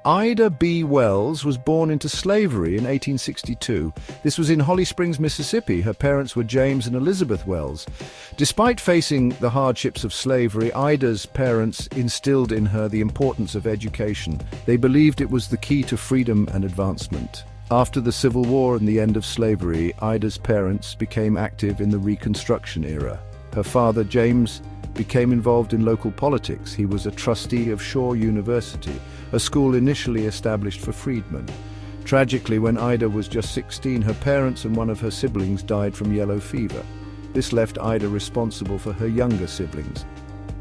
Ida B. Wells was born into slavery in 1862. This was in Holly Springs, Mississippi. Her parents were James and Elizabeth Wells. Despite facing the hardships of slavery, Ida's parents instilled in her the importance of education. They believed it was the key to freedom and advancement. After the Civil War and the end of slavery, Ida's parents became active in the Reconstruction era. Her father, James, became involved in local politics. He was a trustee of Shaw University, a school initially established for freedmen. Tragically, when Ida was just 16, her parents and one of her siblings died from yellow fever. This left Ida responsible for her younger siblings.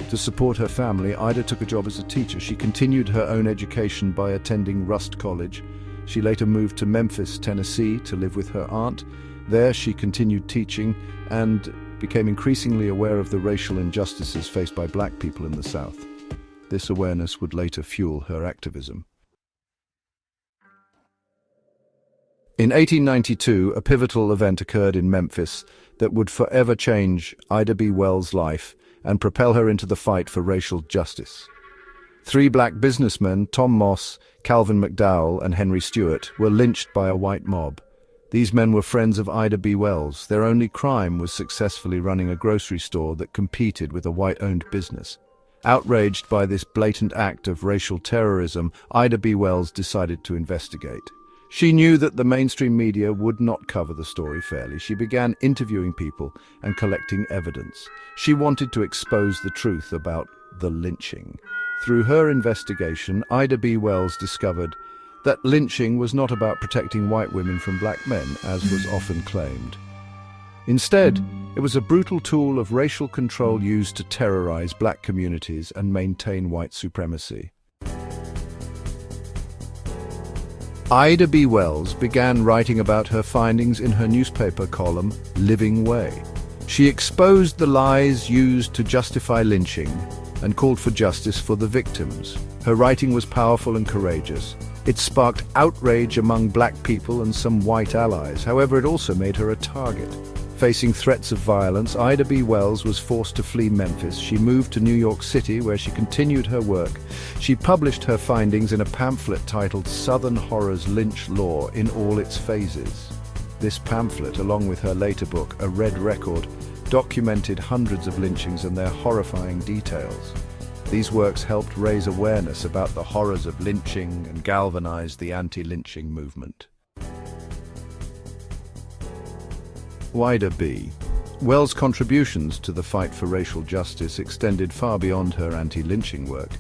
To support her family, Ida took a job as a teacher. She continued her own education by attending Rust College. She later moved to Memphis, Tennessee, to live with her aunt. There, she continued teaching and became increasingly aware of the racial injustices faced by black people in the South. This awareness would later fuel her activism. In 1892, a pivotal event occurred in Memphis that would forever change Ida B. Wells' life and propel her into the fight for racial justice. Three black businessmen, Tom Moss, Calvin McDowell, and Henry Stewart, were lynched by a white mob. These men were friends of Ida B. Wells. Their only crime was successfully running a grocery store that competed with a white-owned business. Outraged by this blatant act of racial terrorism, Ida B. Wells decided to investigate. She knew that the mainstream media would not cover the story fairly. She began interviewing people and collecting evidence. She wanted to expose the truth about the lynching. Through her investigation, Ida B. Wells discovered that lynching was not about protecting white women from black men, as was often claimed. Instead, it was a brutal tool of racial control used to terrorize black communities and maintain white supremacy. Ida B. Wells began writing about her findings in her newspaper column, Living Way. She exposed the lies used to justify lynching and called for justice for the victims. Her writing was powerful and courageous. It sparked outrage among black people and some white allies. However, it also made her a target. Facing threats of violence, Ida B. Wells was forced to flee Memphis. She moved to New York City, where she continued her work. She published her findings in a pamphlet titled Southern Horrors: Lynch Law in All Its Phases. This pamphlet, along with her later book, A Red Record, documented hundreds of lynchings and their horrifying details. These works helped raise awareness about the horrors of lynching and galvanized the anti-lynching movement. Ida B. Wells' contributions to the fight for racial justice extended far beyond her anti-lynching work.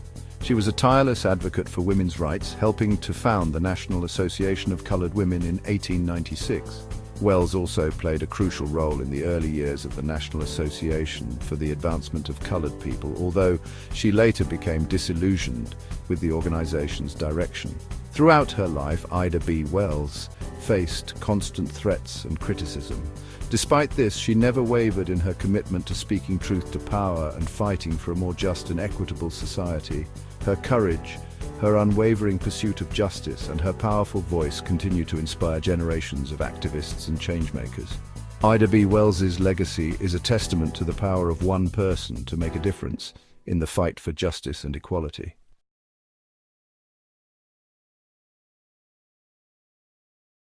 She was a tireless advocate for women's rights, helping to found the National Association of Colored Women in 1896. Wells also played a crucial role in the early years of the National Association for the Advancement of Colored People, although she later became disillusioned with the organization's direction. Throughout her life, Ida B. Wells faced constant threats and criticism. Despite this, she never wavered in her commitment to speaking truth to power and fighting for a more just and equitable society. Her courage, her unwavering pursuit of justice, and her powerful voice continue to inspire generations of activists and changemakers. Ida B. Wells's legacy is a testament to the power of one person to make a difference in the fight for justice and equality.